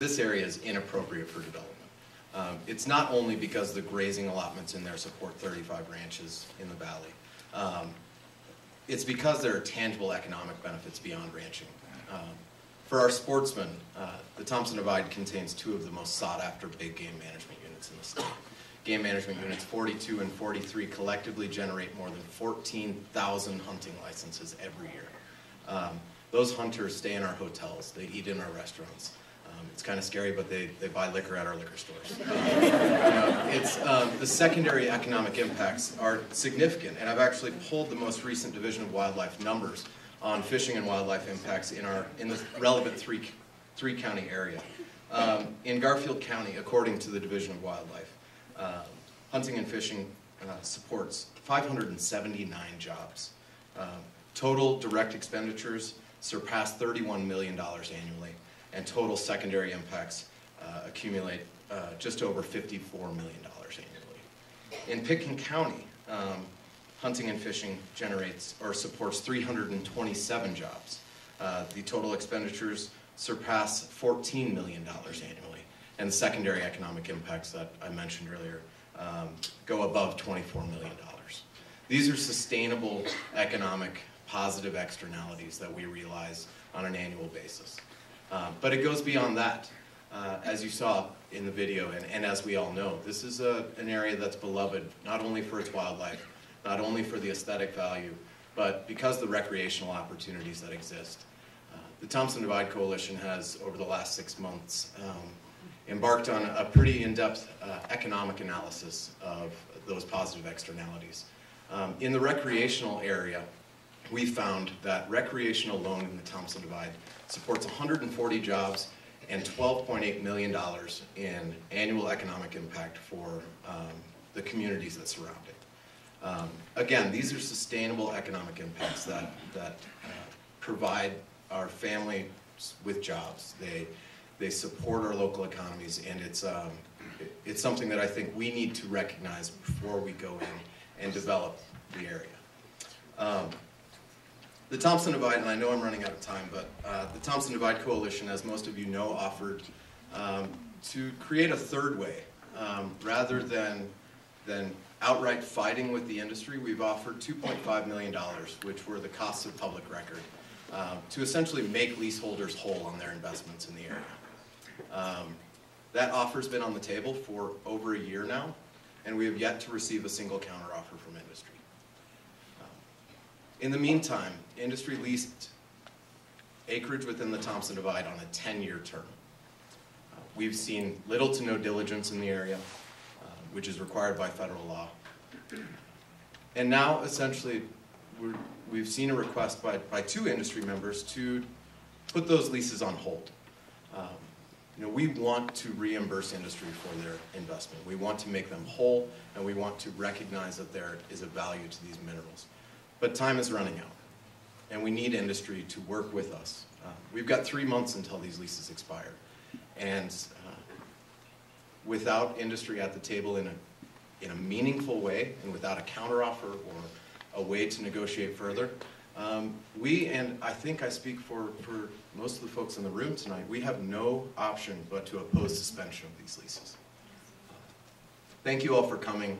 This area is inappropriate for development. It's not only because the grazing allotments in there support 35 ranches in the valley. It's because there are tangible economic benefits beyond ranching. For our sportsmen, the Thompson Divide contains two of the most sought-after big game management units in the state. Game management units 42 and 43 collectively generate more than 14,000 hunting licenses every year. Those hunters stay in our hotels, they eat in our restaurants. It's kind of scary, but they buy liquor at our liquor stores. The secondary economic impacts are significant, and I've actually pulled the most recent Division of Wildlife numbers on fishing and wildlife impacts in the relevant three county area. In Garfield County, according to the Division of Wildlife, hunting and fishing supports 579 jobs. Total direct expenditures surpass $31 million annually, and total secondary impacts accumulate just over $54 million annually. In Pitkin County, hunting and fishing generates or supports 327 jobs. The total expenditures surpass $14 million annually, and the secondary economic impacts that I mentioned earlier go above $24 million. These are sustainable economic positive externalities that we realize on an annual basis. But it goes beyond that. As you saw in the video, and as we all know, this is an area that's beloved not only for its wildlife, not only for the aesthetic value, but because of the recreational opportunities that exist. The Thompson Divide Coalition has, over the last 6 months, embarked on a pretty in-depth economic analysis of those positive externalities. In the recreational area, we found that recreation alone in the Thompson Divide supports 140 jobs and $12.8 million in annual economic impact for the communities that surround it. Again, these are sustainable economic impacts that provide our families with jobs. They support our local economies, and it's something that I think we need to recognize before we go in and develop the area. The Thompson Divide, and I know I'm running out of time, but the Thompson Divide Coalition, as most of you know, offered to create a third way. Rather than outright fighting with the industry, we've offered $2.5 million, which were the costs of public record, to essentially make leaseholders whole on their investments in the area. That offer's been on the table for over a year now, and we have yet to receive a single counteroffer from industry. In the meantime, industry leased acreage within the Thompson Divide on a 10-year term. We've seen little to no diligence in the area, which is required by federal law. And now, essentially, we've seen a request by two industry members to put those leases on hold. We want to reimburse industry for their investment. We want to make them whole, and we want to recognize that there is a value to these minerals. But time is running out, and we need industry to work with us. We've got 3 months until these leases expire, and without industry at the table in a meaningful way, and without a counteroffer or a way to negotiate further, we, and I think I speak for most of the folks in the room tonight, we have no option but to oppose suspension of these leases. Thank you all for coming.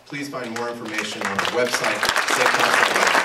Please find more information on our website,